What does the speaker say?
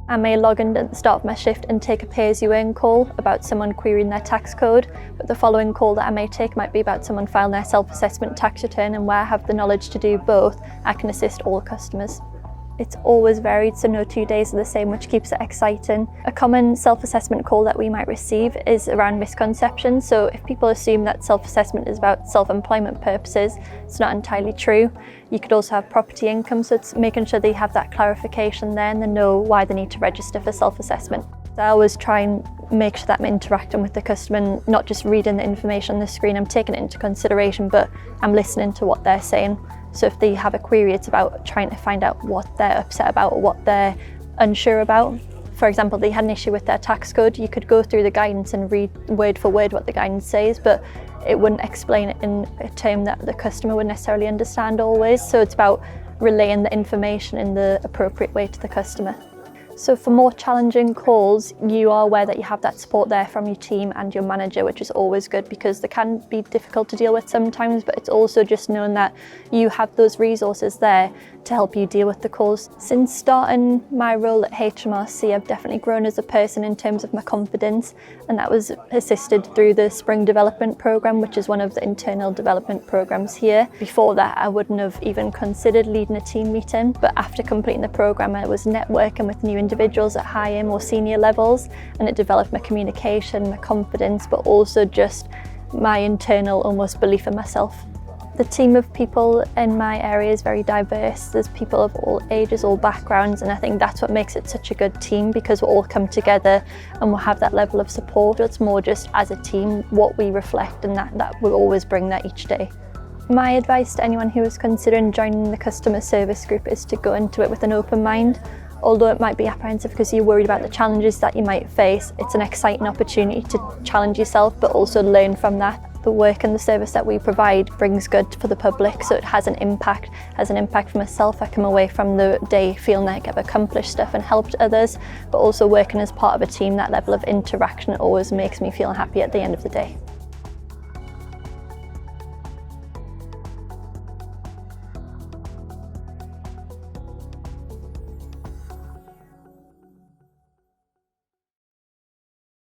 I may log in at the start of my shift and take a pay-as-you-earn call about someone querying their tax code, but the following call that I may take might be about someone filing their self-assessment tax return, and where I have the knowledge to do both, I can assist all customers. It's always varied, so no 2 days are the same, which keeps it exciting. A common self-assessment call that we might receive is around misconceptions. So if people assume that self-assessment is about self-employment purposes, it's not entirely true. You could also have property income, so it's making sure they have that clarification there and they know why they need to register for self-assessment. I always try and make sure that I'm interacting with the customer and not just reading the information on the screen. I'm taking it into consideration, but I'm listening to what they're saying. So if they have a query, it's about trying to find out what they're upset about or what they're unsure about. For example, they had an issue with their tax code. You could go through the guidance and read word for word what the guidance says, but it wouldn't explain it in a term that the customer would necessarily understand always. So it's about relaying the information in the appropriate way to the customer. So for more challenging calls, you are aware that you have that support there from your team and your manager, which is always good because they can be difficult to deal with sometimes, but it's also just knowing that you have those resources there to help you deal with the calls. Since starting my role at HMRC, I've definitely grown as a person in terms of my confidence, and that was assisted through the Spring Development Programme, which is one of the internal development programmes here. Before that, I wouldn't have even considered leading a team meeting, but after completing the programme, I was networking with new individuals at higher, more senior levels, and it developed my communication, my confidence, but also just my internal almost belief in myself. The team of people in my area is very diverse. There's people of all ages, all backgrounds, and I think that's what makes it such a good team, because we'll all come together and we'll have that level of support. It's more just as a team what we reflect, and that will always bring that each day. My advice to anyone who is considering joining the customer service group is to go into it with an open mind. Although it might be apprehensive because you're worried about the challenges that you might face, it's an exciting opportunity to challenge yourself but also learn from that. The work and the service that we provide brings good for the public, so it has an impact for myself. I come away from the day feeling like I've accomplished stuff and helped others, but also working as part of a team, that level of interaction always makes me feel happy at the end of the day.